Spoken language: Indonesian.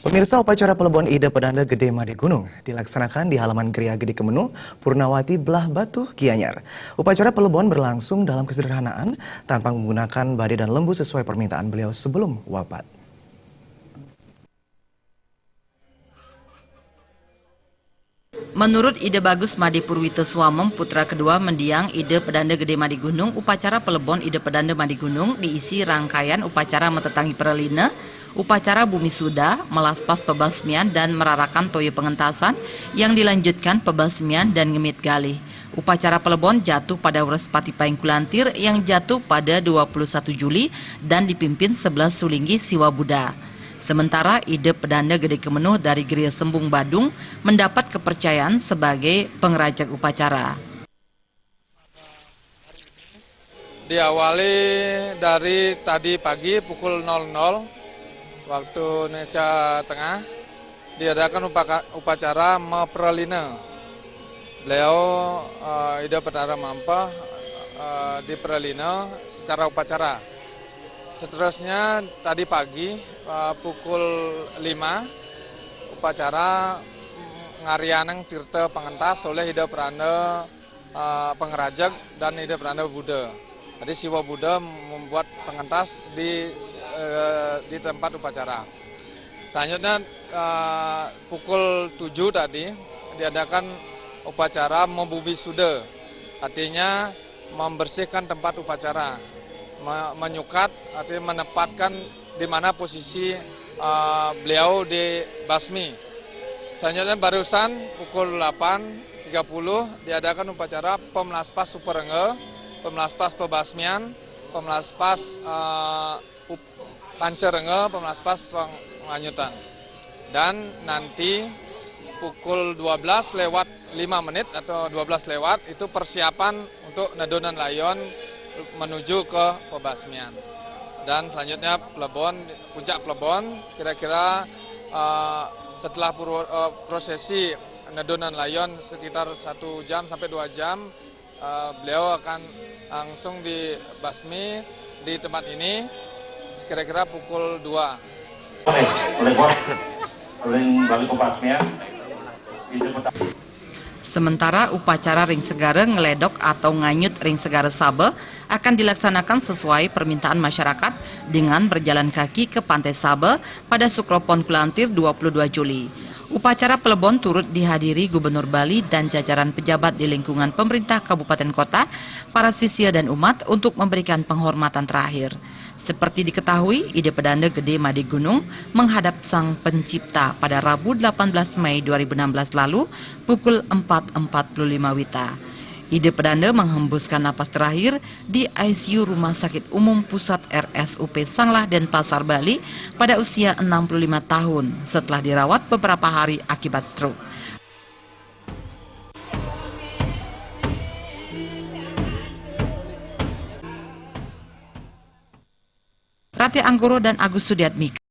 Pemirsa, upacara pelebon Ide Pedanda Gede Made Gunung dilaksanakan di halaman Geria Gede Kemenu, Purnawati Belah Batu, Gianyar. Upacara pelebon berlangsung dalam kesederhanaan tanpa menggunakan badai dan lembu sesuai permintaan beliau sebelum wafat. Menurut Ide Bagus Made Purwito Swamem, putra kedua mendiang Ide Pedanda Gede Made Gunung, upacara pelebon Ide Pedanda Made Gunung diisi rangkaian upacara metetangi perelina, upacara bumi suda, melaspas pebasmian dan merarakan toyo pengentasan yang dilanjutkan pebasmian dan ngemit galih. Upacara pelebon jatuh pada Wrespati Paing Kulantir yang jatuh pada 21 Juli dan dipimpin 11 Sulinggi Siwa Buddha. Sementara Ide Pedanda Gede Kemenu dari Geria Sembung Badung mendapat kepercayaan sebagai pengerajak upacara. Diawali dari tadi pagi pukul 00 waktu Indonesia Tengah diadakan upacara Meprelina. Beliau Ide Pedanda Mampa di Prelina secara upacara. Seterusnya tadi pagi pukul 5 upacara ngarianeng tirta pengentas oleh Ide Pedanda pengerajak dan Ide Pedanda Buddha. Jadi Siwa Buddha membuat pengentas di tempat upacara. Selanjutnya pukul 7 tadi diadakan upacara membumi suda, artinya membersihkan tempat upacara, menyukat, artinya menempatkan di mana posisi beliau di basmi. Selanjutnya barusan pukul 8.30 diadakan upacara pemlaspas superenge, pemlaspas pebasmian, pemlaspas pancerenge, pemlaspas penganyutan. Dan nanti pukul 12 lewat 5 menit atau 12 lewat itu persiapan untuk nedonan layon menuju ke pebasmian. Dan selanjutnya plebon, puncak plebon, kira-kira setelah prosesi nedonan layon sekitar 1 jam sampai 2 jam, beliau akan langsung dibasmi di tempat ini kira-kira pukul 2. Oleh balik pebasmian. Sementara upacara ring segara ngeledok atau nganyut ring segara Sabe akan dilaksanakan sesuai permintaan masyarakat dengan berjalan kaki ke Pantai Sabe pada Sukropon Kulantir 22 Juli. Upacara pelebon turut dihadiri Gubernur Bali dan jajaran pejabat di lingkungan pemerintah kabupaten kota, para sisya dan umat untuk memberikan penghormatan terakhir. Seperti diketahui, Ide Pedanda Gede Made Gunung menghadap Sang Pencipta pada Rabu 18 Mei 2016 lalu pukul 4.45 WITA. Ide Pedanda menghembuskan napas terakhir di ICU Rumah Sakit Umum Pusat RSUP Sanglah dan Pasar Bali pada usia 65 tahun setelah dirawat beberapa hari akibat stroke. Rati Anggoro dan Agus Sudiatmika.